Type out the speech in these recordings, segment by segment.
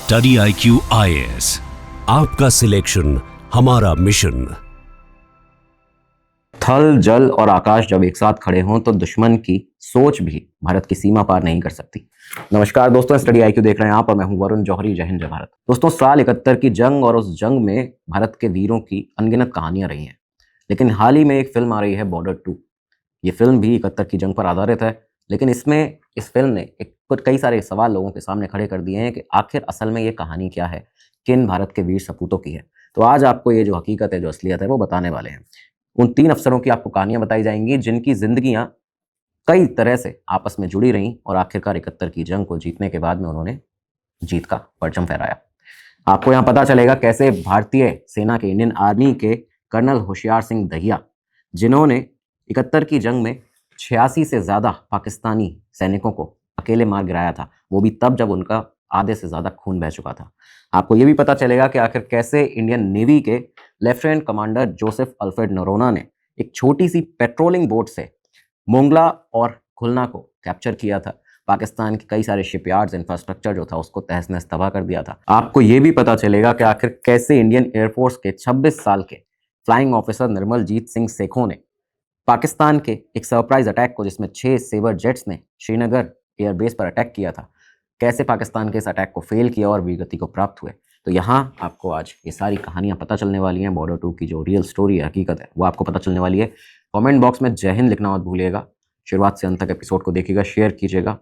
Study IQ IAS, आपका selection हमारा mission. थल, जल और आकाश जब एक साथ खड़े हों तो दुश्मन की सोच भी भारत की सीमा पार नहीं कर सकती। नमस्कार दोस्तों, स्टडी IQ देख रहे हैं आप और मैं हूं वरुण जौहरी। जय हिंद, जय भारत। दोस्तों, साल 71 की जंग और उस जंग में भारत के वीरों की अनगिनत कहानियां रही हैं, लेकिन हाल ही में एक फिल्म आ रही है बॉर्डर 2। ये फिल्म भी 71 की जंग पर आधारित है, लेकिन इस फिल्म ने कई सारे सवाल लोगों के सामने खड़े कर दिए हैं कि आखिर असल में ये कहानी क्या है, किन भारत के वीर सपूतों की है। तो आज आपको ये जो हकीकत है, जो असलियत है, वो बताने वाले हैं। उन 3 अफसरों की आपको कहानियां बताई जाएंगी जिनकी जिंदगियां कई तरह से आपस में जुड़ी रहीं और आखिरकार 71 की जंग को जीतने के बाद में उन्होंने जीत का परचम फहराया। आपको यहाँ पता चलेगा कैसे भारतीय सेना के, इंडियन आर्मी के कर्नल होशियार सिंह दहिया, जिन्होंने 71 की जंग में 86 से ज़्यादा पाकिस्तानी सैनिकों को अकेले मार गिराया था, वो भी तब जब उनका आधे से ज़्यादा खून बह चुका था। आपको ये भी पता चलेगा कि आखिर कैसे इंडियन नेवी के lieutenant commander Joseph Alfred Noronha ने एक छोटी सी पेट्रोलिंग बोट से मोंगला और खुलना को कैप्चर किया था। पाकिस्तान के कई सारे शिपयार्ड्स, इंफ्रास्ट्रक्चर जो था उसको तहस नहस तबाह कर दिया था। आपको ये भी पता चलेगा कि आखिर कैसे इंडियन एयरफोर्स के 26 साल के फ्लाइंग ऑफिसर निर्मलजीत सिंह सेखों ने पाकिस्तान के एक सरप्राइज अटैक को, जिसमें 6 सेवर जेट्स ने श्रीनगर एयरबेस पर अटैक किया था, कैसे पाकिस्तान के इस अटैक को फेल किया और वीरगति को प्राप्त हुए। तो यहाँ आपको आज ये सारी कहानियाँ पता चलने वाली हैं। बॉर्डर 2 की जो रियल स्टोरी है, हकीकत है, वो आपको पता चलने वाली है। कमेंट बॉक्स में जय हिंद लिखना मत भूलिएगा। शुरुआत से अंत तक एपिसोड को देखिएगा, शेयर कीजिएगा।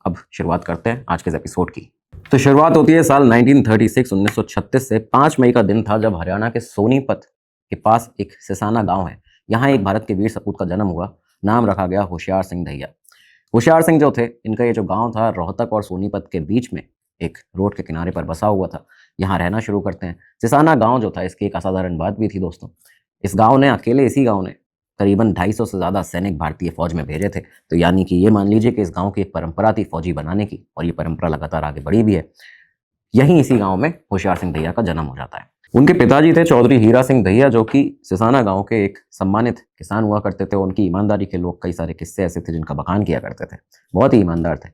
अब शुरुआत करते हैं आज के इस एपिसोड की। तो शुरुआत होती है साल 1936 से। 5 मई का दिन था जब हरियाणा के सोनीपत के पास एक सिसाना गाँव है, यहाँ एक भारत के वीर सपूत का जन्म हुआ। नाम रखा गया होशियार सिंह दहिया। होशियार सिंह जो थे, इनका ये जो गांव था रोहतक और सोनीपत के बीच में एक रोड के किनारे पर बसा हुआ था। यहाँ रहना शुरू करते हैं। सिसाना गांव जो था, इसकी एक असाधारण बात भी थी दोस्तों। इसी गांव ने करीबन 250 से ज़्यादा सैनिक भारतीय फौज में भेजे थे। तो यानी कि ये मान लीजिए कि इस गाँव की एक परंपरा थी फौजी बनाने की, और ये परंपरा लगातार आगे बढ़ी भी है। यहीं इसी गाँव में होशियार सिंह दहिया का जन्म हो जाता है। उनके पिताजी थे चौधरी हीरा सिंह दहिया, जो कि सिसाना गांव के एक सम्मानित किसान हुआ करते थे। उनकी ईमानदारी के लोग कई सारे किस्से ऐसे थे जिनका बखान किया करते थे, बहुत ही ईमानदार थे।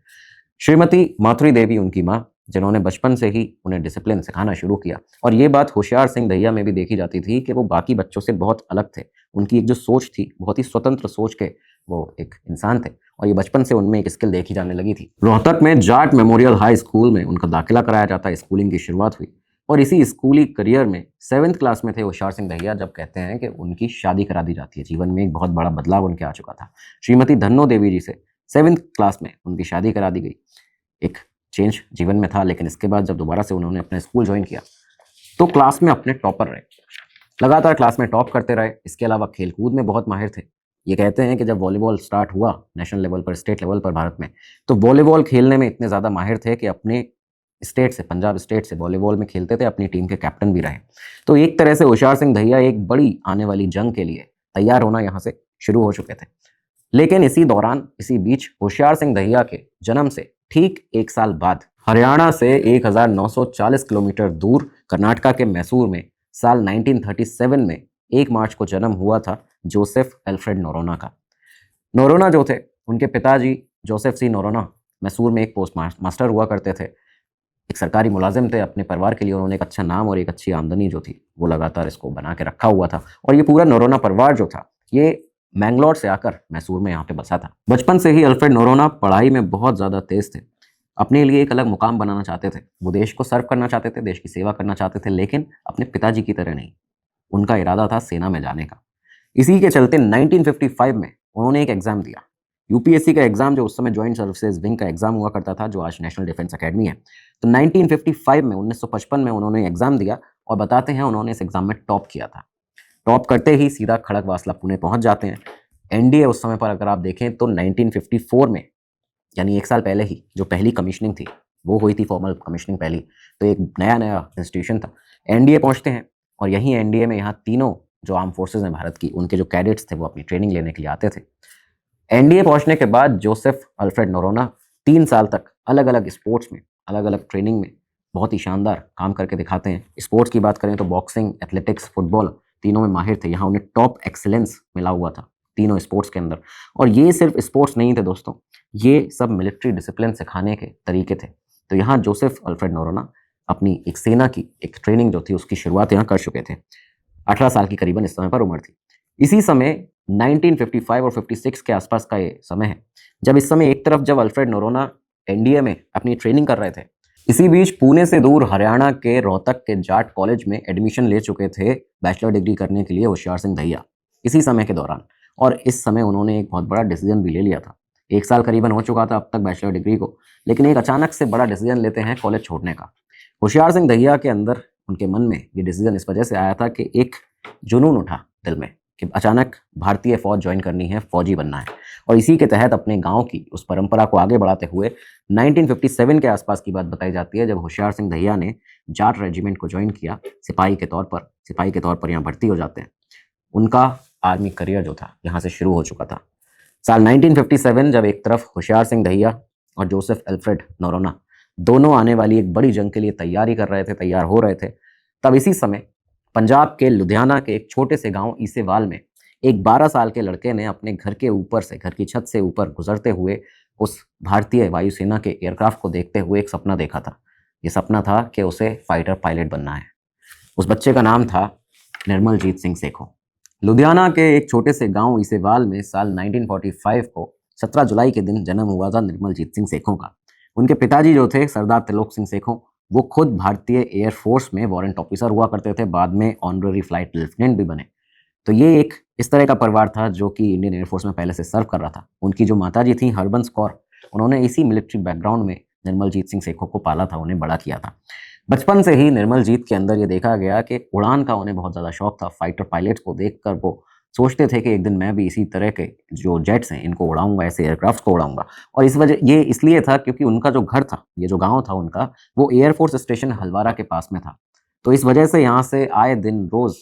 श्रीमती माथुरी देवी उनकी माँ, जिन्होंने बचपन से ही उन्हें डिसिप्लिन सिखाना शुरू किया। और ये बात होशियार सिंह दहिया में भी देखी जाती थी कि वो बाकी बच्चों से बहुत अलग थे। उनकी एक जो सोच थी, बहुत ही स्वतंत्र सोच के वो एक इंसान थे, और ये बचपन से उनमें एक स्किल देखी जाने लगी थी। रोहतक में जाट मेमोरियल हाई स्कूल में उनका दाखिला कराया जाता है। स्कूलिंग की शुरुआत हुई, और इसी स्कूली करियर में 7th क्लास में थे होशियार सिंह दहिया जब कहते हैं कि उनकी शादी करा दी जाती है। जीवन में एक बहुत बड़ा बदलाव उनके आ चुका था। श्रीमती धन्नो देवी जी से 7th क्लास में उनकी शादी करा दी गई। एक चेंज जीवन में था, लेकिन इसके बाद जब दोबारा से उन्होंने अपना स्कूल ज्वाइन किया तो क्लास में अपने टॉपर रहे, लगातार क्लास में टॉप करते रहे। इसके अलावा खेलकूद में बहुत माहिर थे। ये कहते हैं कि जब वॉलीबॉल स्टार्ट हुआ नेशनल लेवल पर, स्टेट लेवल पर भारत में, तो वॉलीबॉल खेलने में इतने ज़्यादा माहिर थे कि अपने स्टेट से, पंजाब स्टेट से वॉलीबॉल में खेलते थे, अपनी टीम के कैप्टन भी रहे। तो एक तरह से होशियार सिंह दहिया एक बड़ी आने वाली जंग के लिए तैयार होना यहाँ से शुरू हो चुके थे। लेकिन इसी बीच होशियार सिंह दहिया के जन्म से ठीक 1 साल बाद हरियाणा से 1940 किलोमीटर दूर कर्नाटका के मैसूर में साल 1937 में 1 मार्च को जन्म हुआ था जोसेफ अल्फ्रेड नोरोना का। नोरोना जो थे, उनके पिताजी जोसेफ सी नोरोना मैसूर में एक पोस्ट मास्टर हुआ करते थे, एक सरकारी मुलाजिम थे। अपने परिवार के लिए उन्होंने एक अच्छा नाम और एक अच्छी आमदनी जो थी वो लगातार इसको बना के रखा हुआ था। और ये पूरा नोरोना परिवार जो था, ये मैंगलोर से आकर मैसूर में यहाँ पे बसा था। बचपन से ही अल्फ्रेड नोरोना पढ़ाई में बहुत ज़्यादा तेज थे। अपने लिए एक अलग मुकाम बनाना चाहते थे। वो देश को सर्व करना चाहते थे, देश की सेवा करना चाहते थे, लेकिन अपने पिताजी की तरह नहीं। उनका इरादा था सेना में जाने का। इसी के चलते 1955 में उन्होंने एक एग्ज़ाम दिया, यूपीएससी का एग्ज़ाम, जो उस समय ज्वाइंट सर्विसेज विंग का एग्ज़ाम हुआ करता था, जो आज नेशनल डिफेंस अकेडमी है। तो 1955 में उन्होंने एग्ज़ाम दिया, और बताते हैं उन्होंने इस एग्ज़ाम में टॉप किया था। टॉप करते ही सीधा खड़गवासला पुणे पहुंच जाते हैं। एनडीए उस समय पर अगर आप देखें तो 1954 में, यानी 1 साल पहले ही, जो पहली कमीशनिंग थी वो हुई थी, फॉर्मल कमीशनिंग पहली। तो एक नया इंस्टीट्यूशन था। एनडीए पहुंचते हैं, और यहीं एनडीए में यहाँ तीनों जो आर्म फोर्सेज हैं भारत की, उनके जो कैडेट्स थे वो अपनी ट्रेनिंग लेने के लिए आते थे। एनडीए पहुंचने के बाद जोसेफ अल्फ्रेड नोरोना 3 साल तक अलग अलग स्पोर्ट्स में, अलग अलग ट्रेनिंग में बहुत ही शानदार काम करके दिखाते हैं। स्पोर्ट्स की बात करें तो बॉक्सिंग, एथलेटिक्स, फुटबॉल, तीनों में माहिर थे। यहाँ उन्हें टॉप एक्सीलेंस मिला हुआ था तीनों स्पोर्ट्स के अंदर। और ये सिर्फ स्पोर्ट्स नहीं थे दोस्तों, ये सब मिलिट्री डिसिप्लिन सिखाने के तरीके थे। तो यहाँ जोसेफ अल्फ्रेड नोरोना अपनी एक सेना की एक ट्रेनिंग जो थी उसकी शुरुआत यहाँ कर चुके थे। 18 साल की करीबन इस समय पर उम्र थी। इसी समय 1955 और 56 के आसपास का ये समय है, जब इस समय एक तरफ जब अल्फ्रेड नोरोना एनडीए में अपनी ट्रेनिंग कर रहे थे, इसी बीच पुणे से दूर हरियाणा के रोहतक के जाट कॉलेज में एडमिशन ले चुके थे बैचलर डिग्री करने के लिए होशियार सिंह दहिया इसी समय के दौरान। और इस समय उन्होंने एक बहुत बड़ा डिसीजन भी ले लिया था। 1 साल करीबन हो चुका था अब तक बैचलर डिग्री को, लेकिन एक अचानक से बड़ा डिसीजन लेते हैं कॉलेज छोड़ने का। होशियार सिंह दहिया के अंदर, उनके मन में ये डिसीजन इस वजह से आया था कि एक जुनून उठा दिल में कि अचानक भारतीय फौज ज्वाइन करनी है, फौजी बनना है। और इसी के तहत अपने गांव की उस परंपरा को आगे बढ़ाते हुए 1957 के आसपास की बात बताई जाती है, जब होशियार सिंह दहिया ने जाट रेजिमेंट को ज्वाइन किया सिपाही के तौर पर यहाँ भर्ती हो जाते हैं। उनका आर्मी करियर जो था यहाँ से शुरू हो चुका था। साल 1957 जब एक तरफ होशियार सिंह दहिया और जोसेफ एल्फ्रेड नोरोना दोनों आने वाली एक बड़ी जंग के लिए तैयार हो रहे थे, तब इसी समय पंजाब के लुधियाना के एक छोटे से गांव ईसेवाल में एक 12 साल के लड़के ने अपने घर की छत से ऊपर गुजरते हुए उस भारतीय वायुसेना के एयरक्राफ्ट को देखते हुए एक सपना देखा था। ये सपना था कि उसे फाइटर पायलट बनना है। उस बच्चे का नाम था निर्मलजीत सिंह सेखों। लुधियाना के एक छोटे से गांव ईसेवाल में साल 1945 को 17 जुलाई के दिन जन्म हुआ था निर्मलजीत सिंह सेखों का। उनके पिताजी जो थे सरदार त्रिलोक सिंह सेखों, वो खुद भारतीय एयरफोर्स में वारंट ऑफिसर हुआ करते थे, बाद में ऑनररी फ्लाइट लेफ्टिनेंट भी बने। तो ये एक इस तरह का परिवार था जो कि इंडियन एयरफोर्स में पहले से सर्व कर रहा था। उनकी जो माताजी थी हरबंस कौर, उन्होंने इसी मिलिट्री बैकग्राउंड में निर्मलजीत सिंह सेखों को पाला था, उन्हें बड़ा किया था। बचपन से ही निर्मलजीत के अंदर ये देखा गया कि उड़ान का उन्हें बहुत ज़्यादा शौक था। फाइटर पायलट्स को देखकर वो सोचते थे कि एक दिन मैं भी इसी तरह के जो जेट्स हैं इनको उड़ाऊंगा, ऐसे एयरक्राफ्ट को उड़ाऊंगा। और इस वजह ये इसलिए था क्योंकि उनका जो घर था, ये जो गांव था उनका, वो एयरफोर्स स्टेशन हलवारा के पास में था। तो इस वजह से यहाँ से आए दिन रोज़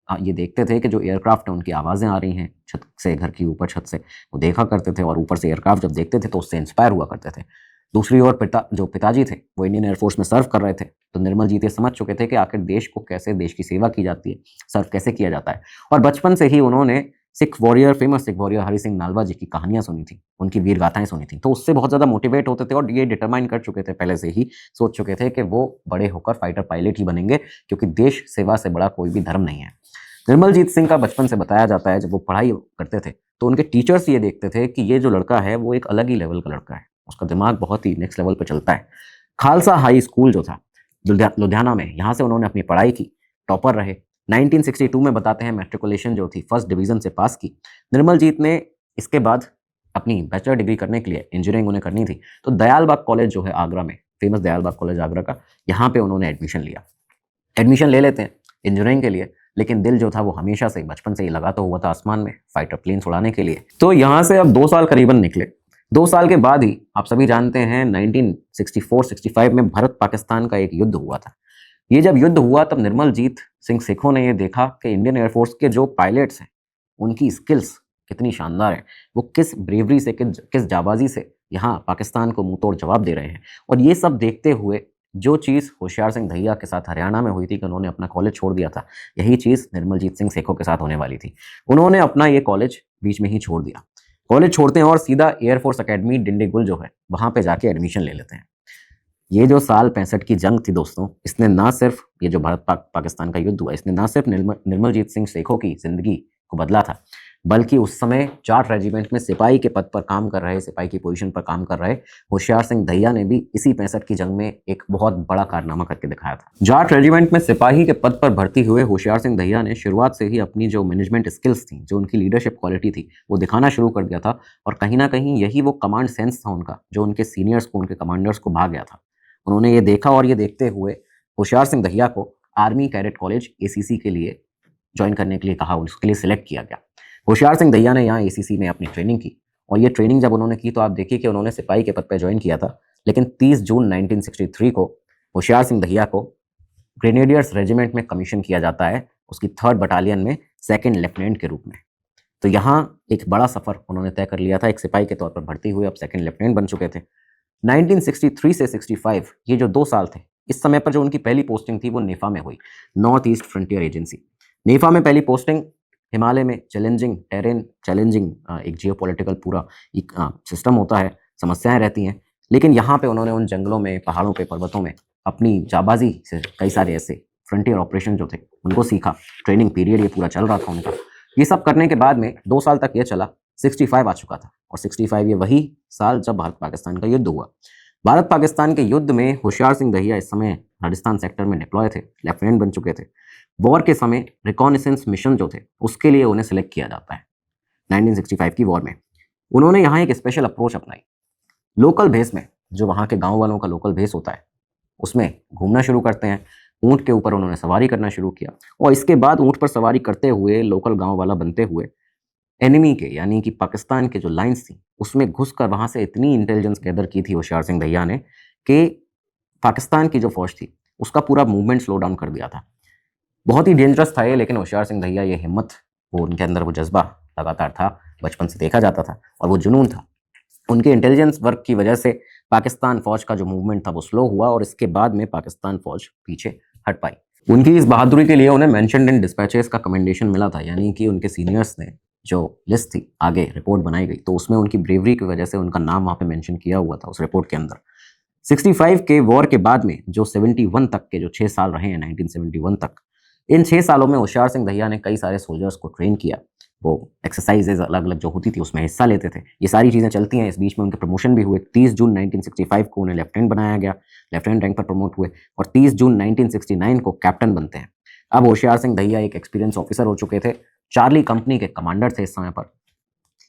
ये देखते थे कि जो एयरक्राफ्ट है उनकी आवाज़ें आ रही हैं छत से, घर की ऊपर छत से, वो देखा करते थे और ऊपर से एयरक्राफ्ट जब देखते थे तो उससे इंस्पायर हुआ करते थे। दूसरी ओर पिताजी थे वो इंडियन एयरफोर्स में सर्व कर रहे थे, तो निर्मलजीत ये समझ चुके थे कि आखिर देश को कैसे, देश की सेवा की जाती है, सर्व कैसे किया जाता है। और बचपन से ही उन्होंने फेमस सिख वॉरियर हरि सिंह नालवा जी की कहानियां सुनी थी, उनकी वीर गाथाएं सुनी थी, तो उससे बहुत ज़्यादा मोटिवेट होते थे और ये डिटरमाइन कर चुके थे, पहले से ही सोच चुके थे कि वो बड़े होकर फाइटर पायलट ही बनेंगे, क्योंकि देश सेवा से बड़ा कोई भी धर्म नहीं है। निर्मलजीत सिंह का बचपन से बताया जाता है, जब वो पढ़ाई करते थे तो उनके टीचर्स ये देखते थे कि ये जो लड़का है वो एक अलग ही लेवल का लड़का है, उसका दिमाग बहुत ही नेक्स्ट लेवल पर चलता है। खालसा हाई स्कूल जो था लुधियाना में, यहाँ से उन्होंने अपनी पढ़ाई की, टॉपर रहे। 1962 में बताते हैं मैट्रिकुलेशन जो थी फर्स्ट डिवीज़न से पास की। निर्मलजीत ने इसके बाद अपनी बैचलर डिग्री करने के लिए इंजीनियरिंग उन्हें करनी थी, तो दयालबाग कॉलेज जो है आगरा में, फेमस दयालबाग कॉलेज आगरा का, यहाँ पे उन्होंने एडमिशन ले लेते हैं इंजीनियरिंग के लिए। लेकिन दिल जो था वो हमेशा से, बचपन से ही लगा तो हुआ था आसमान में, फाइटर प्लेन्स उड़ाने के लिए। तो यहाँ से अब 2 साल करीबन निकले। 2 साल के बाद ही आप सभी जानते हैं 1964-65 में भारत पाकिस्तान का एक युद्ध हुआ था। ये जब युद्ध हुआ तब निर्मलजीत सिंह सेखों ने ये देखा कि इंडियन एयरफोर्स के जो पायलट्स हैं उनकी स्किल्स कितनी शानदार है, वो किस ब्रेवरी से, किस जाबाजी से यहाँ पाकिस्तान को मुंह तोड़ जवाब दे रहे हैं। और ये सब देखते हुए जो चीज़ होशियार सिंह दहिया के साथ हरियाणा में हुई थी कि उन्होंने अपना कॉलेज छोड़ दिया था, यही चीज़ निर्मलजीत सिंह सेखों के साथ होने वाली थी। उन्होंने अपना ये कॉलेज बीच में ही छोड़ दिया। कॉलेज छोड़ते हैं और सीधा एयरफोर्स अकेडमी डिंडीगुल जो है वहाँ पे जाके एडमिशन ले लेते हैं। ये जो साल 65 की जंग थी दोस्तों, इसने ना सिर्फ, ये जो भारत पाकिस्तान का युद्ध हुआ, इसने ना सिर्फ निर्मलजीत सिंह सेखों की ज़िंदगी को बदला था, बल्कि उस समय जाट रेजिमेंट में सिपाही के पद पर काम कर रहे, सिपाही की पोजीशन पर काम कर रहे होशियार सिंह दहिया ने भी इसी 65 की जंग में एक बहुत बड़ा कारनामा करके दिखाया था। जाट रेजिमेंट में सिपाही के पद पर भर्ती हुए होशियार सिंह दहिया ने शुरुआत से ही अपनी जो मैनेजमेंट स्किल्स थी, जो उनकी लीडरशिप क्वालिटी थी, वो दिखाना शुरू कर दिया था। और कहीं ना कहीं यही वो कमांड सेंस था उनका, जो उनके सीनियर्स को, उनके कमांडर्स को भा गया था। उन्होंने ये देखा और ये देखते हुए होशियार सिंह दहिया को आर्मी कैडेट कॉलेज ACC के लिए ज्वाइन करने के लिए कहा, उसके लिए सिलेक्ट किया गया। होशियार सिंह दहिया ने यहाँ ACC में अपनी ट्रेनिंग की, और ये ट्रेनिंग जब उन्होंने की तो आप देखिए कि उन्होंने सिपाही के पद पर ज्वाइन किया था। लेकिन 30 जून 1963 को होशियार सिंह दहिया को ग्रेनेडियर्स रेजिमेंट में कमीशन किया जाता है, उसकी 3rd बटालियन में 2nd लेफ्टिनेंट के रूप में। तो यहाँ एक बड़ा सफ़र उन्होंने तय कर लिया था। एक सिपाही के तौर पर भर्ती हुए, अब 2nd लेफ्टिनेंट बन चुके थे। 1963 से 65 ये जो 2 साल थे, इस समय पर जो उनकी पहली पोस्टिंग थी वो नेफा में हुई, नॉर्थ ईस्ट फ्रंटियर एजेंसी। नेफा में पहली पोस्टिंग, हिमालय में चैलेंजिंग एक जियोपॉलिटिकल पूरा एक सिस्टम होता है, समस्याएं रहती हैं, लेकिन यहाँ पे उन्होंने उन जंगलों में, पहाड़ों पे, पर्वतों में अपनी जाबाजी से कई सारे ऐसे फ्रंटियर ऑपरेशन जो थे उनको सीखा। ट्रेनिंग पीरियड ये पूरा चल रहा था उनका। ये सब करने के बाद में 2 साल तक ये चला, 65 आ चुका था और 65 ये वही साल जब भारत पाकिस्तान का युद्ध हुआ। भारत पाकिस्तान के युद्ध में होशियार सिंह दहिया इस समय राजस्थान सेक्टर में डिप्लॉय थे, लेफ्टिनेंट बन चुके थे। वॉर के समय रिकॉनिसेंस मिशन जो थे उसके लिए उन्हें सिलेक्ट किया जाता है 1965 की वॉर में। उन्होंने यहाँ एक स्पेशल अप्रोच अपनाई। लोकल भेस में, जो वहाँ के गाँव वालों का लोकल भेस होता है, उसमें घूमना शुरू करते हैं। ऊँट के ऊपर उन्होंने सवारी करना शुरू किया और इसके बाद ऊँट पर सवारी करते हुए लोकल गाँव वाला बनते हुए एनिमी के यानी कि पाकिस्तान के जो लाइन्स थी उसमें घुसकर वहाँ से इतनी इंटेलिजेंस गैदर की थी होशियार सिंह दहिया ने कि पाकिस्तान की जो फौज थी उसका पूरा मूवमेंट स्लो डाउन कर दिया था। बहुत ही डेंजरस था ये, लेकिन होशियार सिंह दहिया ये हिम्मत, वो उनके अंदर वो जज्बा लगातार था, बचपन से देखा जाता था और वो जुनून था। उनके इंटेलिजेंस वर्क की वजह से पाकिस्तान फौज का जो मूवमेंट था वो स्लो हुआ और इसके बाद में पाकिस्तान फौज पीछे हट पाई। उनकी इस बहादुरी के लिए उन्हें मेंशन्ड इन डिस्पैचेस का कमेंडेशन मिला था, यानी कि उनके सीनियर्स ने जो लिस्ट थी आगे रिपोर्ट बनाई गई तो उसमें उनकी ब्रेवरी की वजह से उनका नाम वहाँ पे मेंशन किया हुआ था उस रिपोर्ट के अंदर। 65 के वॉर के बाद में जो 71 तक के जो 6 साल रहे हैं 1971 तक, इन 6 सालों में होशियार सिंह दहिया ने कई सारे सोल्जर्स को ट्रेन किया। वो एक्सरसाइजेज अलग अलग जो होती थी उसमें हिस्सा लेते थे। ये सारी चीज़ें चलती हैं। इस बीच में उनके प्रमोशन भी हुए। 30 जून 1965 को उन्हें लेफ्टिनेंट बनाया गया, लेफ्टिनेंट रैंक पर प्रमोट हुए और 30 जून 1969 को कैप्टन बनते हैं। अब होशियार सिंह दहिया एक एक्सपीरियंस ऑफिसर हो चुके थे, चार्ली कंपनी के कमांडर थे इस समय पर।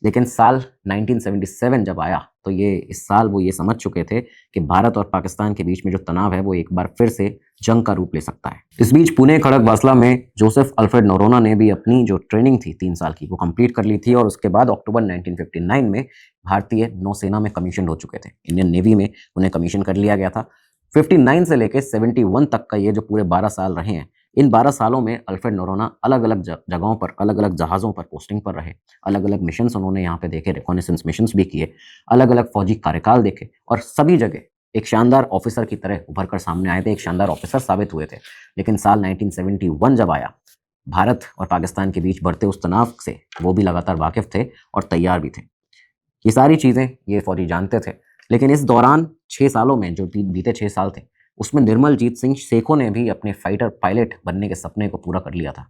लेकिन साल 1977 जब आया तो इस साल वो ये समझ चुके थे कि भारत और पाकिस्तान के बीच में जो तनाव है वो एक बार फिर से जंग का रूप ले सकता है। इस बीच पुणे खड़क वासला में जोसेफ अल्फ्रेड नोरोना ने भी अपनी जो ट्रेनिंग थी 3 साल की वो कंप्लीट कर ली थी और उसके बाद अक्टूबर 1959 में भारतीय नौसेना में कमीशन हो चुके थे। इंडियन नेवी में उन्हें कमीशन कर लिया गया था। 59 से लेकर 71 तक का ये जो पूरे 12 साल रहे हैं, इन 12 सालों में अल्फ्रेड नोरोना अलग अलग जगहों पर, अलग अलग जहाज़ों पर पोस्टिंग पर रहे। अलग अलग मिशंस उन्होंने यहाँ पे देखे, रिकॉनिसेंस मिशंस भी किए, अलग अलग फौजी कार्यकाल देखे और सभी जगह एक शानदार ऑफिसर की तरह उभर कर सामने आए थे, एक शानदार ऑफिसर साबित हुए थे। लेकिन साल 1971 जब आया, भारत और पाकिस्तान के बीच बढ़ते उस तनाव से वो भी लगातार वाकिफ थे और तैयार भी थे। ये सारी चीज़ें ये फौजी जानते थे। लेकिन इस दौरान 6 सालों में जो बीते 6 साल थे उसमें निर्मलजीत सिंह सेखों ने भी अपने फाइटर पायलट बनने के सपने को पूरा कर लिया था।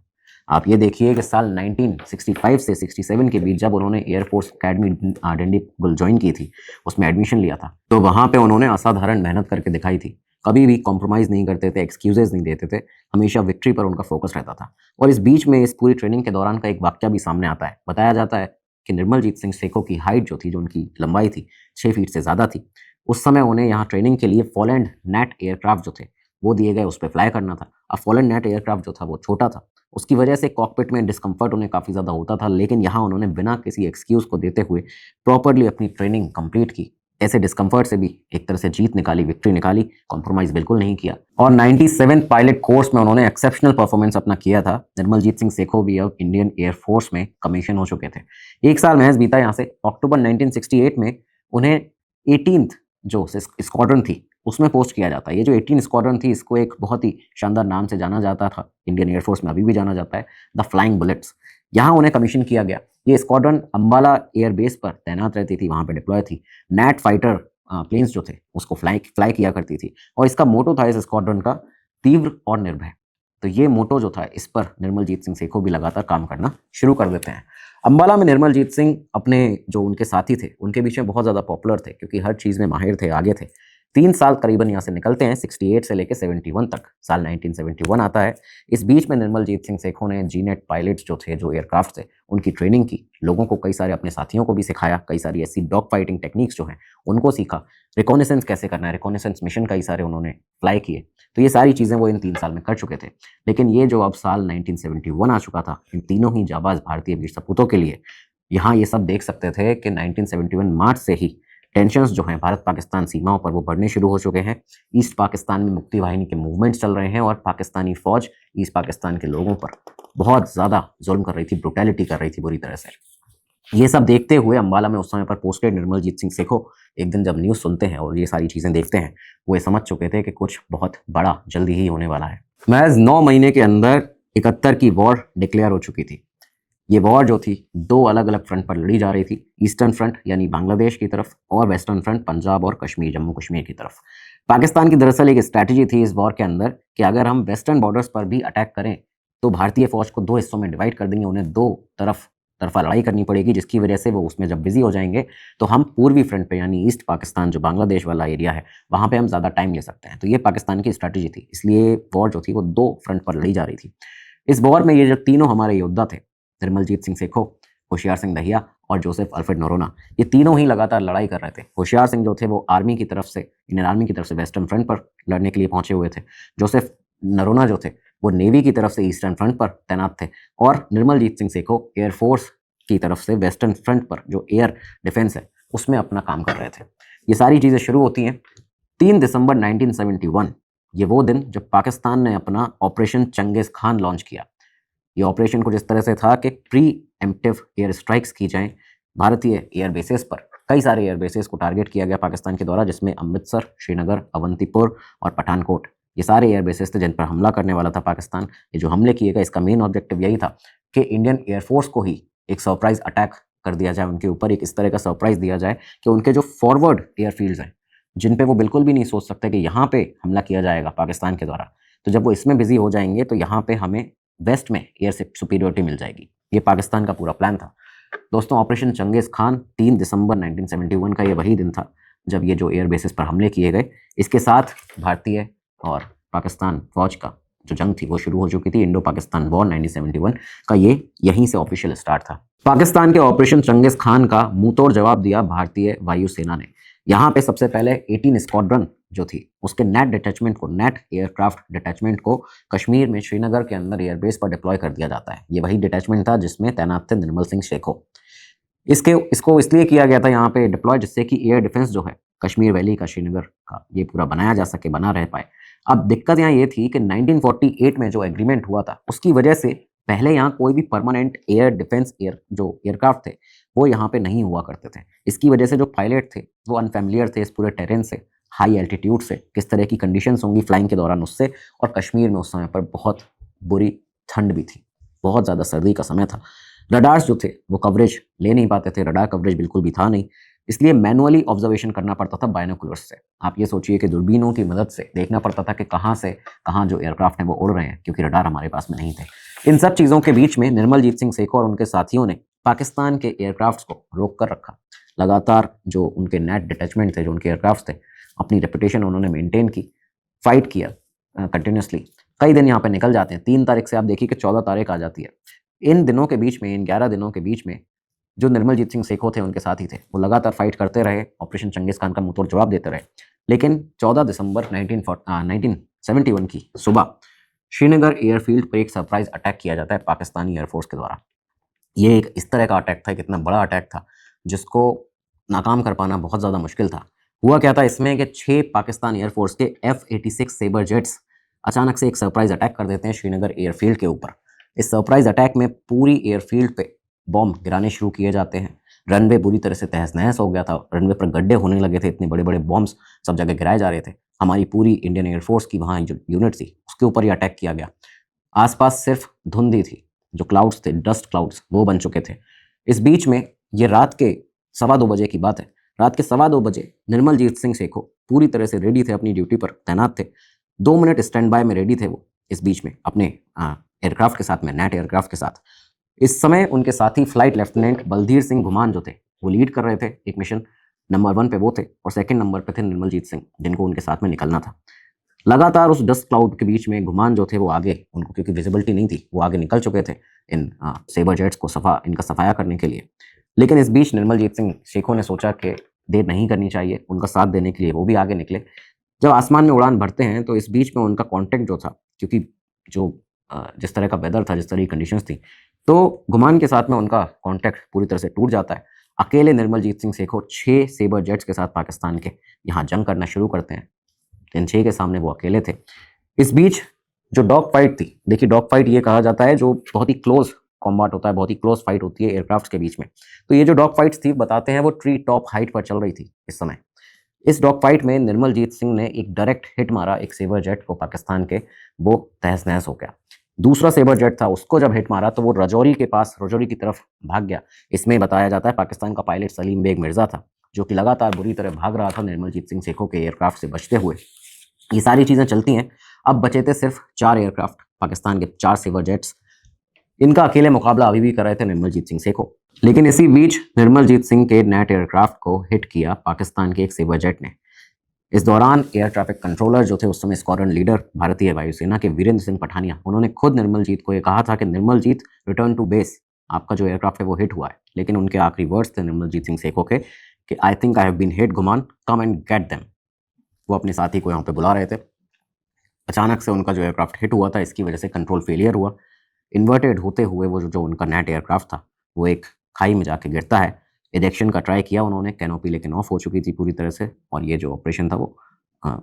आप ये देखिए कि साल 1965 से 67 के बीच जब उन्होंने एयरफोर्स अकेडमी डिंडीगुल ज्वाइन की थी, उसमें एडमिशन लिया था, तो वहाँ पे उन्होंने असाधारण मेहनत करके दिखाई थी। कभी भी कॉम्प्रोमाइज़ नहीं करते थे, एक्सक्यूजेज नहीं देते थे, हमेशा विक्ट्री पर उनका फोकस रहता था। और इस बीच में इस पूरी ट्रेनिंग के दौरान का एक वाक्य भी सामने आता है। बताया जाता है कि निर्मलजीत सिंह सेखों की हाइट जो थी, जो उनकी लंबाई थी, 6 फीट से ज़्यादा थी। उस समय उन्हें यहाँ ट्रेनिंग के लिए फॉलैंड नेट एयरक्राफ्ट जो थे वो दिए गए, उस पर फ्लाई करना था। अब फॉलैंड नेट एयरक्राफ्ट जो था वो छोटा था, उसकी वजह से कॉकपिट में डिस्कम्फर्ट उन्हें काफ़ी ज़्यादा होता था। लेकिन यहाँ उन्होंने बिना किसी एक्सक्यूज़ को देते हुए प्रॉपरली अपनी ट्रेनिंग कंप्लीट की। ऐसे डिस्कम्फर्ट से भी एक तरह से जीत निकाली, विक्ट्री निकाली, कॉम्प्रोमाइज़ बिल्कुल नहीं किया। और 97 पायलट कोर्स में उन्होंने एक्सेप्शनल परफॉर्मेंस अपना किया था। निर्मलजीत सिंह सेखों भी अब इंडियन एयरफोर्स में कमीशन हो चुके थे। 1 साल महज बीता यहाँ से। अक्टूबर 1968 में उन्हें 18th जो स्क्वाड्रन थी उसमें पोस्ट किया जाता है। ये जो 18 स्क्वाड्रन थी, इसको एक बहुत ही शानदार नाम से जाना जाता था, इंडियन एयरफोर्स में अभी भी जाना जाता है, द फ्लाइंग बुलेट्स। यहाँ उन्हें कमीशन किया गया। ये स्क्वाड्रन अंबाला एयरबेस पर तैनात रहती थी, वहाँ पे डिप्लॉय थी। नेट फाइटर प्लेन्स जो थे उसको फ्लाई किया करती थी और इसका मोटो था इस स्क्वाड्रन का, तीव्र और निर्भय। तो ये मोटो जो था, इस पर निर्मलजीत सिंह सेखों भी लगातार काम करना शुरू कर देते हैं। अंबाला में निर्मलजीत सिंह अपने जो उनके साथी थे उनके बीच में बहुत ज़्यादा पॉपुलर थे, क्योंकि हर चीज़ में माहिर थे, आगे थे। 3 साल करीबन यहाँ से निकलते हैं, 68 से लेकर 71 तक। साल 1971 आता है। इस बीच में निर्मलजीत सिंह सेखों ने जीनेट पायलट्स जो थे, जो एयरक्राफ्ट थे, उनकी ट्रेनिंग की। लोगों को, कई सारे अपने साथियों को भी सिखाया। कई सारी ऐसी डॉग फाइटिंग टेक्निक्स जो हैं उनको सीखा। रिकॉनिसेंस कैसे करना है, रिकॉनिसेंस मिशन कई सारे उन्होंने फ्लाई किए। तो ये सारी चीज़ें वो इन 3 साल में कर चुके थे। लेकिन ये जो अब साल 1971 आ चुका था, इन तीनों ही जाबाज भारतीय वीर सपूतों के लिए, यहाँ ये सब देख सकते थे कि 1971 मार्च से ही टेंशन्स जो हैं भारत पाकिस्तान सीमाओं पर वो बढ़ने शुरू हो चुके हैं। ईस्ट पाकिस्तान में मुक्ति वाहिनी के मूवमेंट्स चल रहे हैं और पाकिस्तानी फ़ौज ईस्ट पाकिस्तान के लोगों पर बहुत ज़्यादा जुल्म कर रही थी, ब्रुटैलिटी कर रही थी बुरी तरह से। ये सब देखते हुए अंबाला में उस समय पर पोस्टेड निर्मलजीत सिंह सेखों एक दिन जब न्यूज़ सुनते हैं और ये सारी चीज़ें देखते हैं, वो ये समझ चुके थे कि कुछ बहुत बड़ा जल्दी ही होने वाला है। महज 9 महीने के अंदर 71 की वॉर डिक्लेयर हो चुकी थी। ये वॉर जो थी 2 अलग अलग फ्रंट पर लड़ी जा रही थी। ईस्टर्न फ्रंट यानी बांग्लादेश की तरफ और वेस्टर्न फ्रंट पंजाब और कश्मीर, जम्मू कश्मीर की तरफ। पाकिस्तान की दरअसल एक स्ट्रैटेजी थी इस वॉर के अंदर कि अगर हम वेस्टर्न बॉर्डर्स पर भी अटैक करें तो भारतीय फौज को दो हिस्सों में डिवाइड कर देंगे, उन्हें दो तरफा लड़ाई करनी पड़ेगी, जिसकी वजह से वो उसमें जब बिजी हो जाएंगे तो हम पूर्वी फ्रंट पे यानी ईस्ट पाकिस्तान जो बांग्लादेश वाला एरिया है वहाँ पे हम ज़्यादा टाइम ले सकते हैं। तो ये पाकिस्तान की स्ट्रैटेजी थी, इसलिए वॉर जो थी वो दो फ्रंट पर लड़ी जा रही थी। इस वॉर में ये जो तीनों हमारे योद्धा थे, निर्मलजीत सिंह सेखो, होशियार सिंह दहिया और जोसेफ अल्फ्रेड नोरोना, ये तीनों ही लगातार लड़ाई कर रहे थे। होशियार सिंह जो थे वो आर्मी की तरफ से, इंडियन आर्मी की तरफ से वेस्टर्न फ्रंट पर लड़ने के लिए पहुंचे हुए थे। जोसेफ नरोना जो थे वो नेवी की तरफ से ईस्टर्न फ्रंट पर तैनात थे और निर्मलजीत सिंह सेखो एयरफोर्स की तरफ से वेस्टर्न फ्रंट पर जो एयर डिफेंस है उसमें अपना काम कर रहे थे। ये सारी चीज़ें शुरू होती हैं 3 दिसंबर 1971। ये वो दिन जब पाकिस्तान ने अपना ऑपरेशन चंगेज़ खान लॉन्च किया। ये ऑपरेशन कुछ इस तरह से था कि प्री एम्प्टिव एयर स्ट्राइक्स की जाएं भारतीय एयर बेसेस पर। कई सारे एयर बेसेस को टारगेट किया गया पाकिस्तान के द्वारा, जिसमें अमृतसर, श्रीनगर, अवंतीपुर और पठानकोट, ये सारे एयर बेसेस थे जिन पर हमला करने वाला था पाकिस्तान। ये जो हमले किए गए इसका मेन ऑब्जेक्टिव यही था कि इंडियन एयरफोर्स को ही एक सरप्राइज अटैक कर दिया जाए, उनके ऊपर एक इस तरह का सरप्राइज दिया जाए कि उनके जो फॉरवर्ड एयरफील्ड्स हैं जिन पे वो बिल्कुल भी नहीं सोच सकते कि यहाँ पे हमला किया जाएगा पाकिस्तान के द्वारा, तो जब वो इसमें बिजी हो जाएंगे तो यहाँ पे हमें वेस्ट में एयर सुपीरियरिटी मिल जाएगी। ये पाकिस्तान का पूरा प्लान था। दोस्तों, ऑपरेशन चंगेज़ खान 3 दिसंबर 1971 का ये वही दिन था जब ये जो एयर बेसिस पर हमले किए गए। इसके साथ भारतीय और पाकिस्तान फौज का जो जंग थी वो शुरू हो चुकी थी। इंडो पाकिस्तान वॉर 1971 का ये यहीं से ऑफिशियल स्टार्ट था। पाकिस्तान के ऑपरेशन चंगेज़ खान का मुंहतोड़ जवाब दिया भारतीय वायुसेना ने। यहाँ पे सबसे पहले 18 स्क्वाड्रन जो थी उसके नेट डिटैचमेंट को, नेट एयरक्राफ्ट डिटैचमेंट को कश्मीर में श्रीनगर के अंदर एयरबेस पर डिप्लॉय कर दिया जाता है। ये वही डिटैचमेंट था जिसमें तैनात थे निर्मल सिंह सेखो। इसको इसलिए किया गया था यहाँ पे डिप्लॉय जिससे कि एयर डिफेंस जो है कश्मीर वैली का, श्रीनगर का, ये पूरा बनाया जा सके, बना रह पाए। अब दिक्कत यहाँ ये थी कि 1948 में जो एग्रीमेंट हुआ था उसकी वजह से पहले यहाँ कोई भी परमानेंट एयर डिफेंस जो एयरक्राफ्ट थे वो यहाँ पे नहीं हुआ करते थे। इसकी वजह से जो पायलट थे वो अनफेमिलियर थे इस पूरे टेरेन से, हाई एल्टीट्यूड से, किस तरह की कंडीशंस होंगी फ्लाइंग के दौरान उससे, और कश्मीर में उस समय पर बहुत बुरी ठंड भी थी, बहुत ज़्यादा सर्दी का समय था। रडार्स जो थे वो कवरेज ले नहीं पाते थे, रडार कवरेज बिल्कुल भी था नहीं, इसलिए मैनुअली ऑब्जर्वेशन करना पड़ता था बायनोकुलर्स से। आप ये सोचिए कि दूरबीनों की मदद से देखना पड़ता था कि कहाँ से कहाँ जो एयरक्राफ्ट हैं वो उड़ रहे हैं, क्योंकि रडार हमारे पास में नहीं थे। इन सब चीज़ों के बीच में निर्मलजीत सिंह सेखो और उनके साथियों ने पाकिस्तान के एयरक्राफ्ट को रोक कर रखा। लगातार जो उनके नेट डिटैचमेंट थे, जो उनके एयरक्राफ्ट थे, अपनी रेपुटेशन उन्होंने मेनटेन की, फाइट किया कंटिन्यूसली। कई दिन यहाँ पे निकल जाते हैं, 3 तारीख से आप देखिए कि 14 तारीख आ जाती है। इन दिनों के बीच में, इन 11 दिनों के बीच में जो निर्मलजीत सिंह सेखो थे, उनके साथी थे, वो लगातार फाइट करते रहे, ऑपरेशन चंगेज़ खान का मुंहतोड़ जवाब देते रहे। लेकिन 14 दिसंबर 1971 की सुबह श्रीनगर एयरफील्ड पर एक सरप्राइज अटैक किया जाता है पाकिस्तानी एयरफोर्स के द्वारा। ये एक इस तरह का अटैक था, कितना बड़ा अटैक था जिसको नाकाम कर पाना बहुत ज़्यादा मुश्किल था। हुआ क्या था इसमें कि 6 पाकिस्तान एयरफोर्स के F-86 सेबर जेट्स अचानक से एक सरप्राइज अटैक कर देते हैं श्रीनगर एयरफील्ड के ऊपर। इस सरप्राइज अटैक में पूरी एयरफील्ड पे बॉम्ब गिराने शुरू किए जाते हैं। रनवे पूरी तरह से तहस नहस हो गया था, रनवे पर गड्ढे होने लगे थे, इतने बड़े बड़े बॉम्ब्स सब जगह गिराए जा रहे थे। हमारी पूरी इंडियन एयरफोर्स की वहाँ जो यूनिट थी उसके ऊपर ये अटैक किया गया। आसपास सिर्फ धुंध ही थी, जो क्लाउड्स थे, डस्ट क्लाउड्स, वो बन चुके थे। इस बीच में ये रात के 2:15 बजे की बात है। रात के 2:15 बजे निर्मलजीत सिंह सेखो पूरी तरह से रेडी थे, अपनी ड्यूटी पर तैनात थे। 2 मिनट स्टैंड बाय में रेडी थे वो, इस बीच में अपने एयरक्राफ्ट के साथ में, नेट एयरक्राफ्ट के साथ। इस समय उनके साथी फ्लाइट लेफ्टिनेंट बलधीर सिंह घुमान जो थे वो लीड कर रहे थे एक मिशन। नंबर 1 पे वो थे और सेकंड नंबर पे थे निर्मलजीत सिंह, जिनको उनके साथ में निकलना था। लगातार उस डस्ट क्लाउड के बीच में घुमान जो थे वो आगे, उनको क्योंकि विजिबिलिटी नहीं थी, वो आगे निकल चुके थे इन सेबर जेट्स को इनका सफाया करने के लिए। लेकिन इस बीच निर्मलजीत सिंह सेखो ने सोचा कि देर नहीं करनी चाहिए, उनका साथ देने के लिए वो भी आगे निकले। जब आसमान में उड़ान भरते हैं तो इस बीच में उनका कॉन्टेक्ट जो था, क्योंकि जो जिस तरह का वेदर था, जिस तरह की कंडीशंस थी, तो घुमान के साथ में उनका कॉन्टैक्ट पूरी तरह से टूट जाता है। अकेले निर्मलजीत सिंह सेखो 6 सेबर जेट्स के साथ पाकिस्तान के यहाँ जंग करना शुरू करते हैं। इन 6 के सामने वो अकेले थे। इस बीच जो डॉग फाइट थी, देखिए डॉग फाइट ये कहा जाता है जो बहुत ही क्लोज कॉम्बैट होता है, बहुत ही क्लोज फाइट होती है एयरक्राफ्ट के बीच में। तो ये जो डॉग फाइट्स थी बताते हैं वो ट्री टॉप हाइट पर चल रही थी इस समय। इस डॉग फाइट में निर्मलजीत सिंह ने एक डायरेक्ट हिट मारा एक सेबर जेट को पाकिस्तान के, वो तहस नहस हो गया। दूसरा सेबर जेट था, उसको जब हिट मारा तो वो रजौरी की तरफ भाग गया। इसमें बताया जाता है पाकिस्तान का पायलट सलीम बेग मिर्जा था, जो कि लगातार बुरी तरह भाग रहा था निर्मलजीत सिंह सेखो के एयरक्राफ्ट से बचते हुए। ये सारी चीज़ें चलती हैं। अब बचे थे सिर्फ 4 एयरक्राफ्ट, पाकिस्तान के 4 सेवर जेट्स। इनका अकेले मुकाबला अभी भी कर रहे थे निर्मलजीत सिंह सेखो। लेकिन इसी बीच निर्मलजीत सिंह के नेट एयरक्राफ्ट को हिट किया पाकिस्तान के एक सेवर जेट ने। इस दौरान एयर ट्रैफिक कंट्रोलर जो थे उस समय स्क्वाड्रन लीडर भारतीय वायुसेना के वीरेंद्र सिंह पठानिया, उन्होंने खुद निर्मलजीत को ये कहा था कि निर्मलजीत रिटर्न टू बेस, आपका जो एयरक्राफ्ट है वो हिट हुआ है। लेकिन उनके आखिरी वर्ड्स थे निर्मलजीत सिंह सेखो के कि I think I have been hit गुमान, कम एंड गेट देम। वो अपने साथी को यहाँ पे बुला रहे थे। अचानक से उनका जो एयरक्राफ्ट हिट हुआ था, इसकी वजह से कंट्रोल फेलियर हुआ। इन्वर्टेड होते हुए वो जो उनका नेट एयरक्राफ्ट था वो एक खाई में जाके गिरता है। इजेक्शन का ट्राई किया उन्होंने, कैनोपी लेकिन ऑफ हो चुकी थी पूरी तरह से, और ये जो ऑपरेशन था वो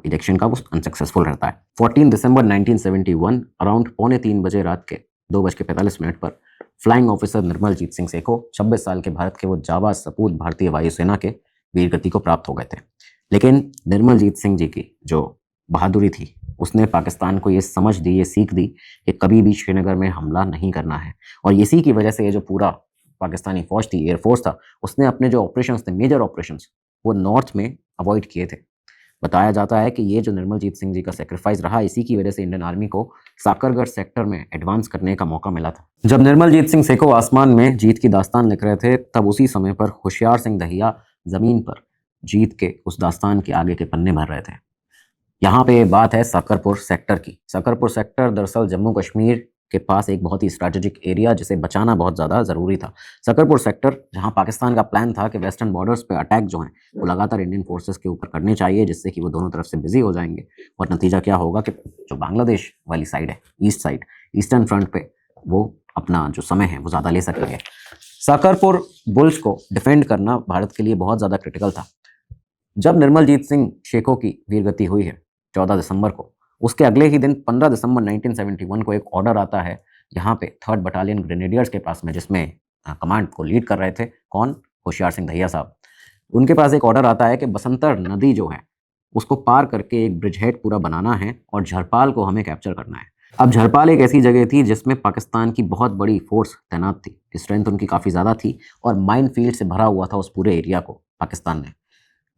इजेक्शन का वो अनसक्सेसफुल रहता है। 14 दिसंबर 1971 अराउंड 2:45 बजे रात के 2:45 पर फ्लाइंग ऑफिसर निर्मलजीत सिंह सेखो 26 साल के भारत के वो जाबाज सपूत भारतीय वायुसेना के वीरगति को प्राप्त हो गए थे। लेकिन निर्मलजीत सिंह जी की जो बहादुरी थी उसने पाकिस्तान को ये समझ दी, ये सीख दी कि कभी भी श्रीनगर में हमला नहीं करना है। और इसी की वजह से ये जो पूरा पाकिस्तानी फौज थी, एयरफोर्स था, उसने अपने जो ऑपरेशंस थे, मेजर ऑपरेशंस, वो नॉर्थ में अवॉइड किए थे। बताया जाता है कि ये जो निर्मलजीत सिंह जी का सेक्रीफाइस रहा, इसी की वजह से इंडियन आर्मी को साकरगढ़ सेक्टर में एडवांस करने का मौका मिला था। जब निर्मलजीत सिंह सेखो आसमान में जीत की दास्तान लिख रहे थे, तब उसी समय पर होशियार सिंह दहिया जमीन पर जीत के उस दास्तान के आगे के पन्ने भर रहे थे। यहाँ पे बात है सकरपुर सेक्टर की। सकरपुर सेक्टर दरअसल जम्मू कश्मीर के पास एक बहुत ही स्ट्रैटेजिक एरिया, जिसे बचाना बहुत ज़्यादा ज़रूरी था। सकरपुर सेक्टर, जहाँ पाकिस्तान का प्लान था कि वेस्टर्न बॉर्डर्स पे अटैक जो हैं वो लगातार इंडियन फोर्सेस के ऊपर करने चाहिए, जिससे कि वो दोनों तरफ से बिजी हो जाएंगे, और नतीजा क्या होगा कि जो बांग्लादेश वाली साइड है, ईस्ट साइड, ईस्टर्न फ्रंट पे वो अपना जो समय है वो ज़्यादा ले सकेंगे। सकरपुर बुल्स को डिफेंड करना भारत के लिए बहुत ज़्यादा क्रिटिकल था। जब निर्मलजीत सिंह शेखों की वीरगति हुई है 14 दिसंबर को, उसके अगले ही दिन 15 दिसंबर 1971 को एक ऑर्डर आता है यहाँ पे 3rd बटालियन ग्रेनेडियर्स के पास में, जिसमें कमांड को लीड कर रहे थे कौन, होशियार सिंह दहिया साहब। उनके पास एक ऑर्डर आता है कि बसंतर नदी जो है उसको पार करके एक ब्रिजहेड पूरा बनाना है और झरपाल को हमें कैप्चर करना है। अब झरपाल एक ऐसी जगह थी जिसमें पाकिस्तान की बहुत बड़ी फोर्स तैनात थी, स्ट्रेंथ उनकी काफ़ी ज़्यादा थी, और माइन फील्ड से भरा हुआ था उस पूरे एरिया को पाकिस्तान ने।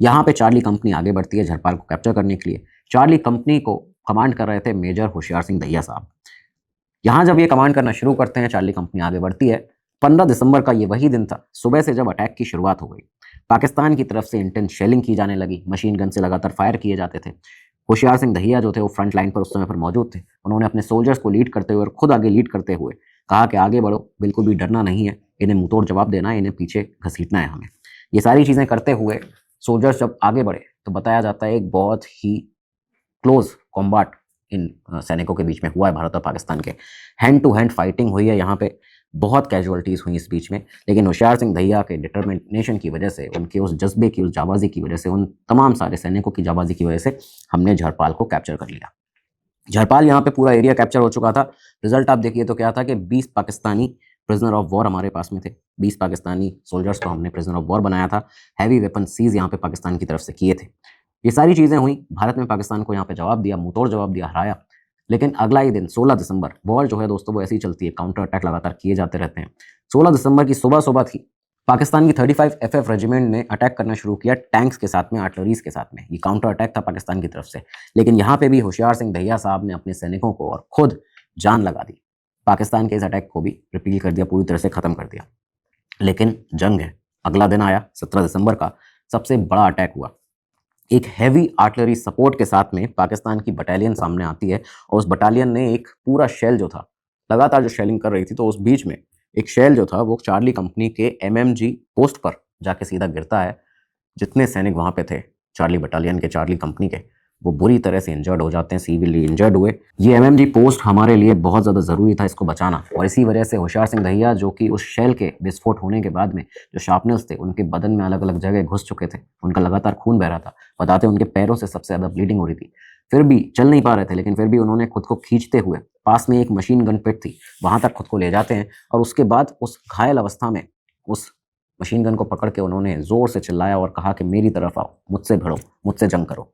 यहाँ पे चार्ली कंपनी आगे बढ़ती है झरपाल को कैप्चर करने के लिए। चार्ली कंपनी को कमांड कर रहे थे मेजर होशियार सिंह दहिया साहब। यहाँ जब ये कमांड करना शुरू करते हैं, चार्ली कंपनी आगे बढ़ती है। 15 दिसंबर का ये वही दिन था, सुबह से जब अटैक की शुरुआत हो गई। पाकिस्तान की तरफ से इंटेंस शेलिंग की जाने लगी, मशीन गन से लगातार फायर किए जाते थे। होशियार सिंह दहिया जो थे वो फ्रंट लाइन पर उस समय पर मौजूद थे। उन्होंने अपने सोल्जर्स को लीड करते हुए और खुद आगे लीड करते हुए कहा कि आगे बढ़ो, बिल्कुल भी डरना नहीं है, इन्हें मुंहतोड़ जवाब देना है, इन्हें पीछे घसीटना है हमें। ये सारी चीज़ें करते हुए सोल्जर्स जब आगे बढ़े तो बताया जाता है एक बहुत ही क्लोज कॉम्बाट इन सैनिकों के बीच में हुआ है, भारत और पाकिस्तान के। हैंड टू हैंड फाइटिंग हुई है यहाँ पे, बहुत कैजुअलिटीज़ हुई इस बीच में। लेकिन होशियार सिंह दहिया के डिटर्मिनेशन की वजह से, उनके उस जज्बे की, उस जाबाजी की वजह से, उन तमाम सारे सैनिकों की जाबाजी की वजह से हमने झरपाल को कैप्चर कर लिया। झरपाल यहाँ पे पूरा एरिया कैप्चर हो चुका था। रिजल्ट आप देखिए तो क्या था कि 20 पाकिस्तानी प्रिजनर ऑफ वॉर हमारे पास में थे। 20 पाकिस्तानी सोल्जर्स को हमने प्रिजनर ऑफ वॉर बनाया था। हैवी वेपन सीज यहाँ पे पाकिस्तान की तरफ से किए थे। ये सारी चीज़ें हुई। भारत में पाकिस्तान को यहाँ पे जवाब दिया, मुंहतोड़ जवाब दिया, हराया। लेकिन अगला ही दिन 16 दिसंबर, वॉर जो है दोस्तों वो ऐसी चलती है, काउंटर अटैक लगातार किए जाते रहते हैं। 16 दिसंबर की सुबह सुबह थी, पाकिस्तान की 35 FF रेजिमेंट ने अटैक करना शुरू किया टैंक्स के साथ में, आर्टिलरीज के साथ में। ये काउंटर अटैक था पाकिस्तान की तरफ से। लेकिन यहाँ पे भी होशियार सिंह दहिया साहब ने अपने सैनिकों को और खुद जान लगा दी। पाकिस्तान के इस अटैक को भी रिपील कर दिया, पूरी तरह से ख़त्म कर दिया। लेकिन जंग है। अगला दिन आया 17 दिसंबर का, सबसे बड़ा अटैक हुआ। एक हैवी आर्टिलरी सपोर्ट के साथ में पाकिस्तान की बटालियन सामने आती है, और उस बटालियन ने एक पूरा शेल जो था, लगातार जो शेलिंग कर रही थी, तो उस बीच में एक शेल जो था वो चार्ली कंपनी के MMG पोस्ट पर जाके सीधा गिरता है। जितने सैनिक वहाँ पे थे चार्ली बटालियन के, चार्ली कंपनी के, वो बुरी तरह से इंजर्ड हो जाते हैं, सीवियरली इंजर्ड हुए। ये MMG पोस्ट हमारे लिए बहुत ज़्यादा ज़रूरी था इसको बचाना, और इसी वजह से होशियार सिंह दहिया, जो कि उस शेल के विस्फोट होने के बाद में जो शार्पनर्स थे उनके बदन में अलग अलग जगह घुस चुके थे, उनका लगातार खून बह रहा था। बताते उनके पैरों से सबसे ज़्यादा ब्लीडिंग हो रही थी। फिर भी चल नहीं पा रहे थे, लेकिन फिर भी उन्होंने खुद को खींचते हुए, पास में एक मशीन गन पिट थी वहाँ तक खुद को ले जाते हैं, और उसके बाद उस घायल अवस्था में उस मशीन गन को पकड़ के उन्होंने ज़ोर से चिल्लाया और कहा कि मेरी तरफ आओ, मुझसे भिड़ो, मुझसे जंग करो।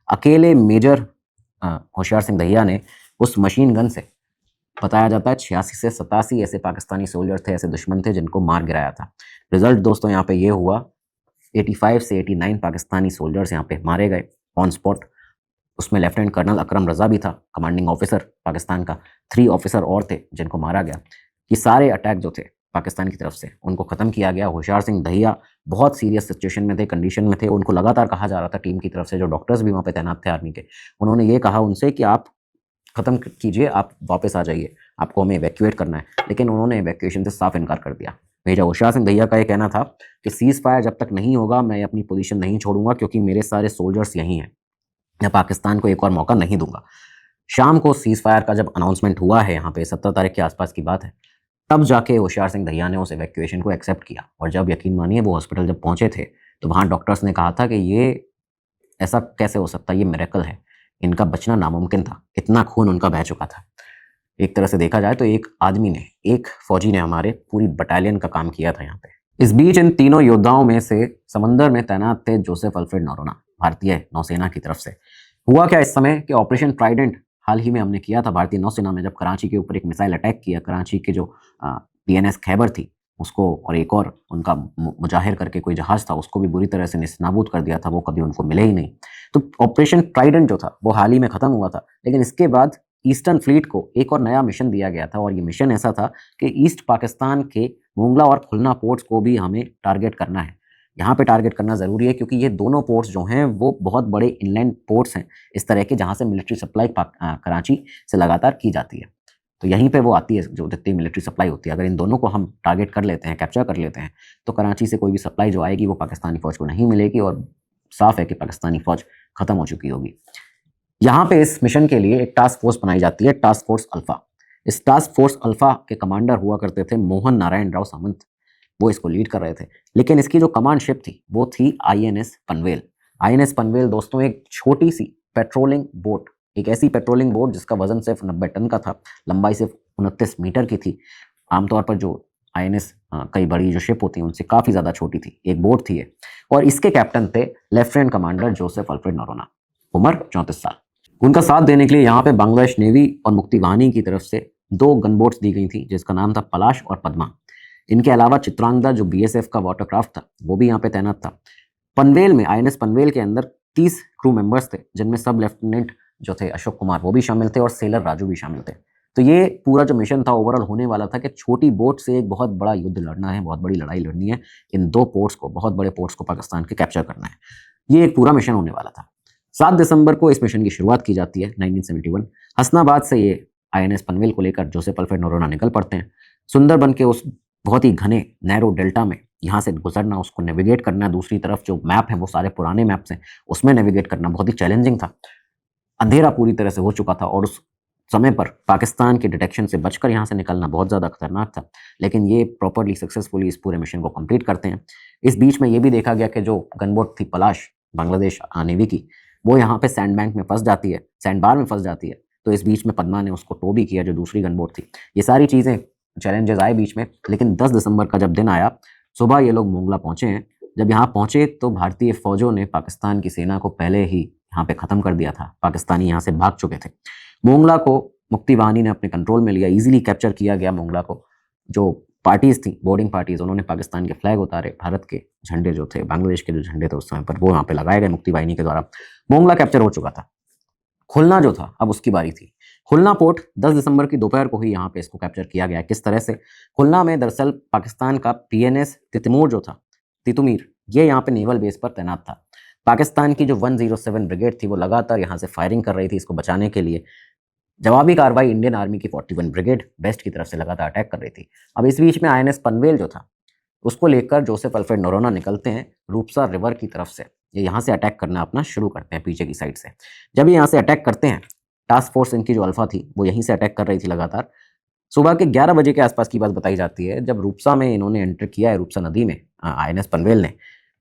अकेले मेजर होशियार सिंह दहिया ने उस मशीन गन से, बताया जाता है 86 से 87 ऐसे पाकिस्तानी सोल्जर थे, ऐसे दुश्मन थे जिनको मार गिराया था। रिजल्ट दोस्तों यहाँ पे ये हुआ, 85 से 89 पाकिस्तानी सोल्जर्स यहाँ पे मारे गए ऑन स्पॉट। उसमें लेफ्टिनेंट कर्नल अकरम रजा भी था, कमांडिंग ऑफिसर पाकिस्तान का। 3 ऑफिसर और थे जिनको मारा गया। ये सारे अटैक जो थे पाकिस्तान की तरफ से उनको ख़त्म किया गया। होशियार सिंह दहिया बहुत सीरियस सिचुएशन में थे, कंडीशन में थे। उनको लगातार कहा जा रहा था टीम की तरफ से, जो डॉक्टर्स भी वहाँ पे तैनात थे आर्मी के, उन्होंने ये कहा उनसे कि आप ख़त्म कीजिए, आप वापस आ जाइए, आपको हमें इवैक्यूएट करना है। लेकिन उन्होंने इवैक्यूएशन से साफ इनकार कर दिया। मेजर होशियार सिंह दहिया का ये कहना था कि सीज़ फायर जब तक नहीं होगा मैं अपनी पोजीशन नहीं छोड़ूंगा, क्योंकि मेरे सारे सोल्जर्स यहीं हैं, मैं पाकिस्तान को एक और मौका नहीं दूंगा। शाम को सीज़ फायर का जब अनाउंसमेंट हुआ है, यहाँ पे 17 तारीख के आसपास की बात है, तब जाके होशियार सिंह दहिया ने उस इवैक्यूएशन को एक्सेप्ट किया। और जब यकीन मानिए वो हॉस्पिटल जब पहुंचे थे तो वहाँ डॉक्टर्स ने कहा था कि ये ऐसा कैसे हो सकता है, ये मिरेकल है, इनका बचना नामुमकिन था, इतना खून उनका बह चुका था। एक तरह से देखा जाए तो एक आदमी ने, एक फौजी ने हमारे पूरी बटालियन का काम किया था यहाँ पे। इस बीच इन तीनों योद्धाओं में से समंदर में तैनात थे जोसेफ अल्फ्रेड नोरोना, भारतीय नौसेना की तरफ से। हुआ क्या इस समय कि ऑपरेशन ट्राइडेंट हाल ही में हमने किया था भारतीय नौसेना में, जब कराची के ऊपर एक मिसाइल अटैक किया। कराची के जो PNS खैबर थी उसको, और एक और उनका मुजाहिर करके कोई जहाज था, उसको भी बुरी तरह से निस्नाबूद कर दिया था, वो कभी उनको मिले ही नहीं। तो ऑपरेशन ट्राइडेंट जो था वो हाल ही में ख़त्म हुआ था। लेकिन इसके बाद ईस्टर्न फ्लीट को एक और नया मिशन दिया गया था, और ये मिशन ऐसा था कि ईस्ट पाकिस्तान के मोंगला और खुलना पोर्ट्स को भी हमें टारगेट करना है। यहाँ पे टारगेट करना ज़रूरी है क्योंकि ये दोनों पोर्ट्स जो हैं वो बहुत बड़े इनलैंड पोर्ट्स हैं इस तरह के, जहाँ से मिलिट्री सप्लाई कराची से लगातार की जाती है। तो यहीं पे वो आती है जो जितनी मिलिट्री सप्लाई होती है। अगर इन दोनों को हम टारगेट कर लेते हैं, कैप्चर कर लेते हैं, तो कराची से कोई भी सप्लाई जो आएगी वो पाकिस्तानी फ़ौज को नहीं मिलेगी, और साफ है कि पाकिस्तानी फ़ौज ख़त्म हो चुकी होगी। यहाँ पे इस मिशन के लिए एक टास्क फोर्स बनाई जाती है, टास्क फोर्स अल्फा। इस टास्क फोर्स अल्फा के कमांडर हुआ करते थे मोहन नारायण राव सामंत, वो इसको लीड कर रहे थे। लेकिन इसकी जो कमांड शिप थी वो थी INS पनवेल। INS पनवेल दोस्तों एक छोटी सी पेट्रोलिंग बोट, एक ऐसी पेट्रोलिंग बोट जिसका वजन सिर्फ 90 टन का था, लंबाई सिर्फ 29 मीटर की थी। आमतौर पर जो INS कई बड़ी जो शिप होती हैं उनसे काफ़ी ज़्यादा छोटी थी, एक बोट थी ये। और इसके कैप्टन थे lieutenant commander Joseph Alfred Noronha, उम्र 34 साल। उनका साथ देने के लिए यहाँ पे बांग्लादेश नेवी और मुक्ति वाहिनी की तरफ से 2 गन बोट्स दी गई थी, जिसका नाम था पलाश और पद्मा। इनके अलावा चित्रांगदा जो BSF का वाटरक्राफ्ट था वो भी यहाँ पे तैनात था। पनवेल में, INS पनवेल के अंदर 30 क्रू मेंबर्स थे, जिनमें सब लेफ्टिनेंट जो थे अशोक कुमार वो भी शामिल थे, और सेलर राजू भी शामिल थे। तो ये पूरा जो मिशन था ओवरऑल होने वाला था कि छोटी बोट से एक बहुत बड़ा युद्ध लड़ना है, बहुत बड़ी लड़ाई लड़नी है, इन 2 पोर्ट्स को, बहुत बड़े पोर्ट्स को पाकिस्तान के कैप्चर करना है। ये एक पूरा मिशन होने वाला था। 7 दिसंबर को इस मिशन की शुरुआत की जाती है 1971। हसनाबाद से ये INS पनवेल को लेकर जोसेफ अल्फ्रेड नोरोना निकल पड़ते हैं। सुंदरबन के उस बहुत ही घने नैरो डेल्टा में यहाँ से गुजरना, उसको नेविगेट करना, दूसरी तरफ जो मैप है वो सारे पुराने मैप्स हैं, उसमें नेविगेट करना बहुत ही चैलेंजिंग था। अंधेरा पूरी तरह से हो चुका था, और उस समय पर पाकिस्तान के डिटेक्शन से बचकर यहाँ से निकलना बहुत ज़्यादा खतरनाक था। लेकिन ये प्रॉपरली सक्सेसफुली इस पूरे मिशन को कंप्लीट करते हैं। इस बीच में ये भी देखा गया कि जो गनबोट थी पलाश बांग्लादेश नेवी की, वो यहाँ पे सैंड बैंक में फंस जाती है, सैंड बार में फंस जाती है। तो इस बीच में पद्मा ने उसको टो भी किया, जो दूसरी गनबोट थी। ये सारी चीज़ें, चैलेंजेस आए बीच में। लेकिन 10 दिसंबर का जब दिन आया, सुबह ये लोग मोंगला पहुँचे हैं। जब यहाँ पहुँचे तो भारतीय फ़ौजों ने पाकिस्तान की सेना को पहले ही यहाँ पे ख़त्म कर दिया था। पाकिस्तानी यहाँ से भाग चुके थे। मोंगला को मुक्ति वाहिनी ने अपने कंट्रोल में लिया, इजीली कैप्चर किया गया मोंगला को। जो पार्टीज़ थी, बोर्डिंग पार्टीज़, उन्होंने पाकिस्तान के फ्लैग उतारे, भारत के झंडे जो थे, बांग्लादेश के जो झंडे थे उस समय पर, वो यहाँ पे लगाए गए मुक्ति वाहिनी के द्वारा। मोंगला कैप्चर हो चुका था। खुलना जो था अब उसकी बारी थी। खुलना पोर्ट 10 दिसंबर की दोपहर को ही यहाँ पे इसको कैप्चर किया गया। किस तरह से? खुलना में दरअसल पाकिस्तान का PNS तितमूर जो था, तितुमीर, ये यहाँ पे नेवल बेस पर तैनात था। पाकिस्तान की जो 107 ब्रिगेड थी वो लगातार यहाँ से फायरिंग कर रही थी इसको बचाने के लिए। जवाबी कार्रवाई इंडियन आर्मी की 41 ब्रिगेड वेस्ट की तरफ से लगातार अटैक कर रही थी। अब इस बीच में INS पनवेल जो था उसको लेकर जोसेफ अल्फ्रेड नोरोना निकलते हैं रूपसा रिवर की तरफ से। ये यहाँ से अटैक करना अपना शुरू करते हैं पीछे की साइड से। जब ये यहाँ से अटैक करते हैं, टास्क फोर्स इनकी जो अल्फा थी वो यहीं से अटैक कर रही थी लगातार। सुबह के 11 बजे के आसपास की बात बताई जाती है, जब रूपसा में इन्होंने एंटर किया है, रूपसा नदी में INS पनवेल ने।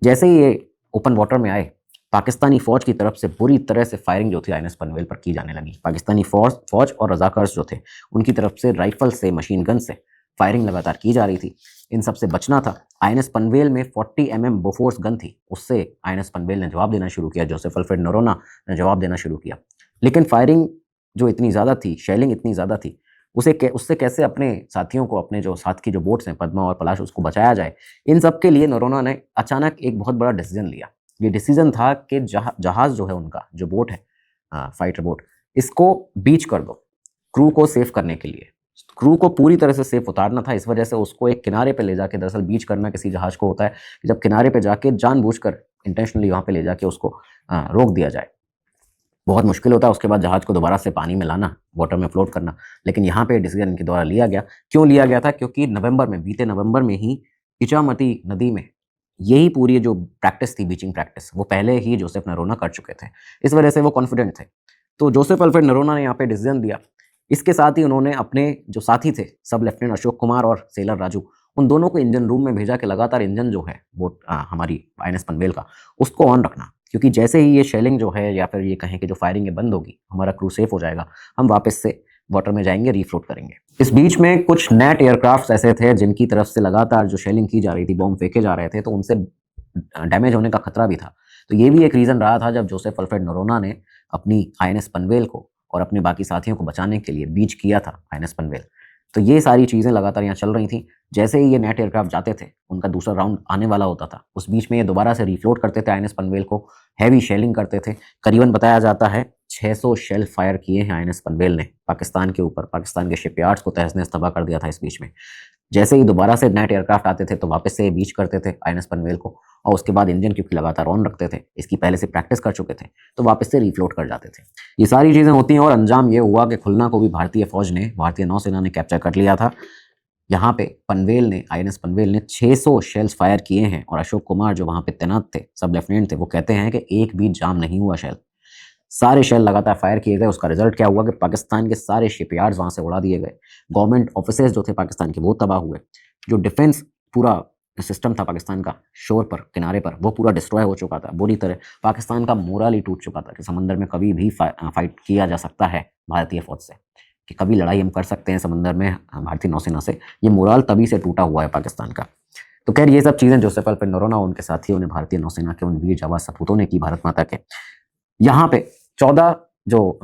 जैसे ही ये ओपन वाटर में आए, पाकिस्तानी फ़ौज की तरफ से बुरी तरह से फायरिंग जो थी INS पनवेल पर की जाने लगी। पाकिस्तानी फ़ौज और रजाकर्स जो थे उनकी तरफ से राइफल से, मशीन गन से फायरिंग लगातार की जा रही थी। इन सब से बचना था। INS पनवेल में 40 mm बोफोर्स गन थी, उससे INS पनवेल ने जवाब देना शुरू किया, जोसेफ अल्फ्रेड नोरोना ने जवाब देना शुरू किया। लेकिन फायरिंग जो इतनी ज़्यादा थी, शेलिंग इतनी ज़्यादा थी, उससे कैसे अपने साथियों को, अपने जो साथ की जो बोट्स हैं पद्मा और पलाश, उसको बचाया जाए। इन सब के लिए नोरोना ने अचानक एक बहुत बड़ा डिसीजन लिया। ये डिसीजन था कि जहाज़ जो है उनका, जो बोट है, फाइटर बोट, इसको बीच कर दो क्रू को सेव करने के लिए। क्रू को पूरी तरह से सेफ उतारना था, इस वजह से उसको एक किनारे पे ले जाके, दरअसल बीच करना किसी जहाज को होता है कि जब किनारे पे जाके जानबूझकर इंटेंशनली वहाँ पे ले जाके उसको रोक दिया जाए। बहुत मुश्किल होता है उसके बाद जहाज को दोबारा से पानी में लाना, वाटर में फ्लोट करना, लेकिन यहाँ पे डिसीजन इनके द्वारा लिया गया। क्यों लिया गया था? क्योंकि बीते नवंबर में ही इचामती नदी में यही पूरी जो प्रैक्टिस थी, बीचिंग प्रैक्टिस, वो पहले ही जोसेफ नरोना कर चुके थे, इस वजह से वो कॉन्फिडेंट थे। तो जोसेफ अल्फ्रेड नरोना ने यहाँ पे डिसीजन दिया। इसके साथ ही उन्होंने अपने जो साथी थे, सब लेफ्टिनेंट अशोक कुमार और सेलर राजू, उन दोनों को इंजन रूम में भेजा कि लगातार इंजन जो है वो हमारी INS पनवेल का, उसको ऑन रखना, क्योंकि जैसे ही ये शेलिंग जो है या फिर ये कहें कि जो फायरिंग है बंद होगी, हमारा क्रू सेफ हो जाएगा, हम वापस से वाटर में जाएंगे, रीफ्लोट करेंगे। इस बीच में कुछ नेट एयरक्राफ्ट ऐसे थे जिनकी तरफ से लगातार जो शेलिंग की जा रही थी, बॉम्ब फेंके जा रहे थे, तो उनसे डैमेज होने का खतरा भी था। तो ये भी एक रीज़न रहा था जब जोसेफ अल्फ्रेड नरोना ने अपनी INS पनवेल को और अपने बाकी साथियों को बचाने के लिए बीच किया था INS पनवेल। तो ये सारी चीज़ें लगातार यहाँ चल रही थी। जैसे ही ये नेट एयरक्राफ्ट जाते थे, उनका दूसरा राउंड आने वाला होता था, उस बीच में ये दोबारा से रिफ्लोट करते थे INS पनवेल को, हैवी शेलिंग करते थे। करीबन बताया जाता है 600 शेल फायर किए हैं INS पनवेल ने पाकिस्तान के ऊपर, पाकिस्तान के शिपयार्ड्स को तहस नहस तबाह कर दिया था इस बीच में। जैसे ही दोबारा से नेट एयरक्राफ्ट आते थे तो वापस से बीच करते थे INS पनवेल को, और उसके बाद इंजन क्योंकि लगातार ऑन रखते थे, इसकी पहले से प्रैक्टिस कर चुके थे, तो वापस से रिफ्लोट कर जाते थे। ये सारी चीज़ें होती हैं और अंजाम ये हुआ कि खुलना को भी भारतीय फौज ने, भारतीय नौसेना ने कैप्चर कर लिया था। यहाँ पे पनवेल ने, INS पनवेल ने 600 शेल्स फायर किए हैं, और अशोक कुमार जो वहाँ पे तैनात थे, सब लेफ्टिनेंट थे, वो कहते हैं कि एक भी जाम नहीं हुआ शेल, सारे शेल लगातार फायर किए गए। उसका रिजल्ट क्या हुआ कि पाकिस्तान के सारे शिपयार्ड्स वहाँ से उड़ा दिए गए, गवर्नमेंट ऑफिसेज जो थे पाकिस्तान के वो तबाह हुए, जो डिफेंस पूरा सिस्टम था पाकिस्तान का शोर पर, किनारे पर, वो पूरा डिस्ट्रॉय हो चुका था बुरी तरह। पाकिस्तान का मोरल ही टूट चुका था कि समंदर में कभी भी फाइट किया जा सकता है भारतीय फौज से, कि कभी लड़ाई हम कर सकते हैं समंदर में भारतीय नौसेना से। ये मोरल तभी से टूटा हुआ है पाकिस्तान का। तो खैर ये सब चीज़ें जोसेफ अल्फ्रेड नरोना और उनके साथियों ने, भारतीय नौसेना के उन वीर जाबाज सपूतों ने की, भारत माता के। यहाँ पे 14 जो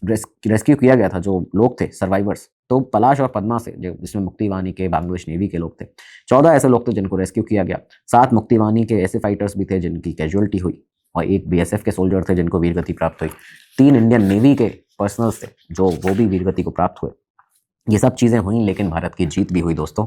रेस्क्यू किया गया था, जो लोग थे सर्वाइवर्स, तो पलाश और पद्मा से, जिसमें मुक्तिवानी के, बांग्लादेश नेवी के लोग थे, 14 ऐसे लोग थे जिनको रेस्क्यू किया गया। 7 मुक्तिवानी के ऐसे फाइटर्स भी थे जिनकी कैजुअलिटी हुई, और 1 BSF के सोल्जर थे जिनको वीरगति प्राप्त हुई। 3 इंडियन नेवी के पर्सनल्स थे जो वो भी वीरगति को प्राप्त हुए। ये सब चीज़ें हुई, लेकिन भारत की जीत भी हुई दोस्तों।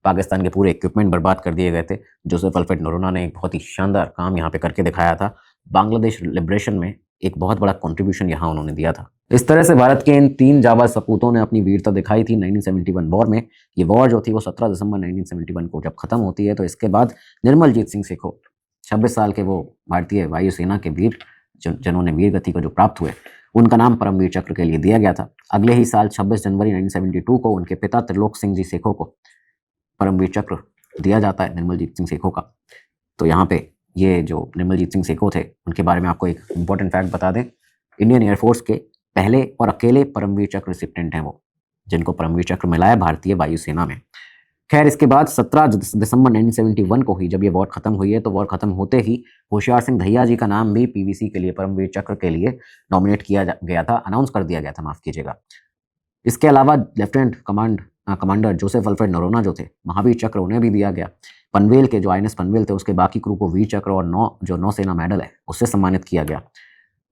पाकिस्तान के पूरे इक्विपमेंट बर्बाद कर दिए गए थे। जोसेफ अल्फ्रेड नरोना ने एक बहुत ही शानदार काम यहाँ पे करके दिखाया था। बांग्लादेश लिबरेशन में एक बहुत बड़ा कंट्रीब्यूशन यहाँ उन्होंने दिया था। इस तरह से भारत के इन 3 जाबाज सपूतों ने अपनी वीरता दिखाई थी 1971 वॉर में। ये वॉर जो थी वो 17 दिसंबर 1971 को जब खत्म होती है, तो इसके बाद निर्मलजीत सिंह सेखो, 26 साल के वो भारतीय वायुसेना के वीर जिन्होंने वीरगति को जो प्राप्त हुए, उनका नाम परमवीर चक्र के लिए दिया गया था। अगले ही साल 26 जनवरी 1972 को उनके पिता त्रिलोक सिंह जी सेखो को परमवीर चक्र दिया जाता है, निर्मलजीत सिंह सेखो का। तो यहाँ पे ये जो निर्मलजीत सिंह सेखो थे, उनके बारे में आपको एक इंपॉर्टेंट फैक्ट बता दें, इंडियन एयरफोर्स के पहले और अकेले परमवीर चक्र रिसिप्टेंट हैं वो, जिनको परमवीर चक्र मिला है भारतीय वायुसेना में। खैर इसके बाद 17 दिसंबर 1971 को ही जब ये वॉर खत्म हुई है, तो वॉर खत्म होते ही होशियार सिंह दहिया जी का नाम भी PVC के लिए, परमवीर चक्र के लिए नॉमिनेट किया गया था, अनाउंस कर दिया गया था, माफ़ कीजिएगा। इसके अलावा lieutenant commander Joseph Alfred Noronha जो थे, महावीर चक्र उन्हें भी दिया गया। पनवेल के जो INS पनवेल थे, उसके बाकी क्रू को वीर चक्र और नौसेना मेडल है उससे सम्मानित किया गया।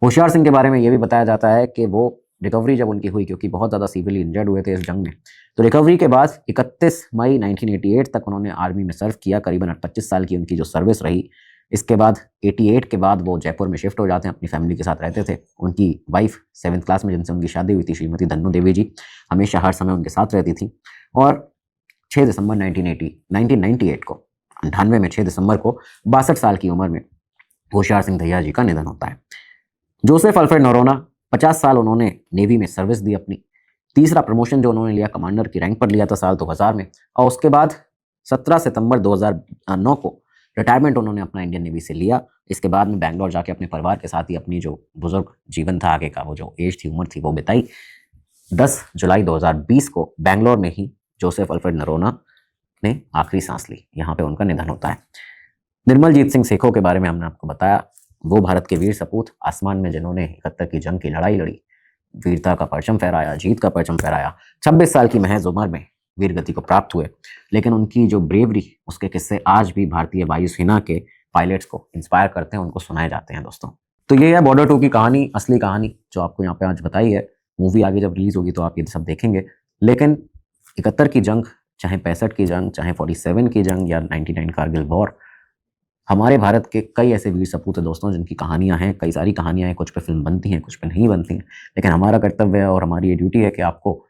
होशियार सिंह के बारे में ये भी बताया जाता है कि वो रिकवरी जब उनकी हुई, क्योंकि बहुत ज़्यादा सीवियरली इंजर्ड हुए थे इस जंग में, तो रिकवरी के बाद 31 मई 1988 तक उन्होंने आर्मी में सर्व किया। करीबन 25 साल की उनकी जो सर्विस रही। इसके बाद 88 के बाद वो जयपुर में शिफ्ट हो जाते हैं, अपनी फैमिली के साथ रहते थे। उनकी वाइफ 7th क्लास में जिनसे उनकी शादी हुई थी, श्रीमती धन्नू देवी जी, हमेशा हर समय उनके साथ रहती थी। और 6 दिसंबर 1998 को, 98 में 6 दिसंबर को 62 साल की उम्र में होशियार सिंह दहिया जी का निधन होता है। जोसेफ अल्फ्रेड नरोना 50 साल उन्होंने नेवी में सर्विस दी अपनी। तीसरा प्रमोशन जो उन्होंने लिया, कमांडर की रैंक पर लिया था साल 2000 में, और उसके बाद 17 सितंबर 2009 को रिटायरमेंट उन्होंने अपना इंडियन नेवी से लिया। इसके बाद में बैंगलोर जाके अपने परिवार के साथ ही अपनी जो बुजुर्ग जीवन था आगे का, वो जो एज थी, उम्र थी, वो बिताई। 10 जुलाई 2020 को बैंगलोर में ही जोसेफ अल्फ्रेड नरोना ने आखिरी सांस ली। यहाँ पे उनका निधन होता है। निर्मलजीत सिंह सेखो के बारे में हमने आपको बताया, वो भारत के वीर सपूत, आसमान में जिन्होंने 71 की जंग की लड़ाई लड़ी, वीरता का परचम फहराया, जीत का परचम फहराया। 26 साल की महज उम्र में वीरगति को प्राप्त हुए, लेकिन उनकी जो ब्रेवरी, उसके किस्से आज भी भारतीय वायुसेना के पायलट्स को इंस्पायर करते हैं, उनको सुनाए जाते हैं दोस्तों। तो ये है बॉर्डर 2 की कहानी, असली कहानी जो आपको यहाँ पे आज बताई है। मूवी आगे जब रिलीज होगी तो आप ये सब देखेंगे। लेकिन 71 की जंग, चाहे 65 की जंग, चाहे 47 की जंग या 99 कारगिल वॉर, हमारे भारत के कई ऐसे वीर सपूत हैं दोस्तों जिनकी कहानियां हैं, कई सारी कहानियां हैं। कुछ पे फिल्म बनती हैं, कुछ पे नहीं बनती हैं, लेकिन हमारा कर्तव्य है और हमारी ये ड्यूटी है कि आपको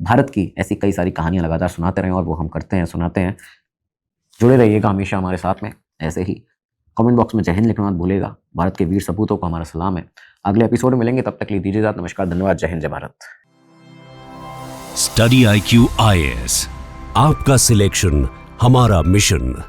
भारत की ऐसी कई सारी कहानियां लगातार सुनाते रहें, और वो हम करते हैं, सुनाते हैं। जुड़े रहिएगा हमेशा हमारे साथ में ऐसे ही। कमेंट बॉक्स में जय हिंद लिखना मत भूलिएगा। भारत के वीर सपूतों को हमारा सलाम है। अगले एपिसोड में मिलेंगे, तब तक के लिए दीजिए इजाजत। नमस्कार, धन्यवाद, जय हिंद, जय भारत। स्टडी IQ IAS, आपका सिलेक्शन हमारा मिशन।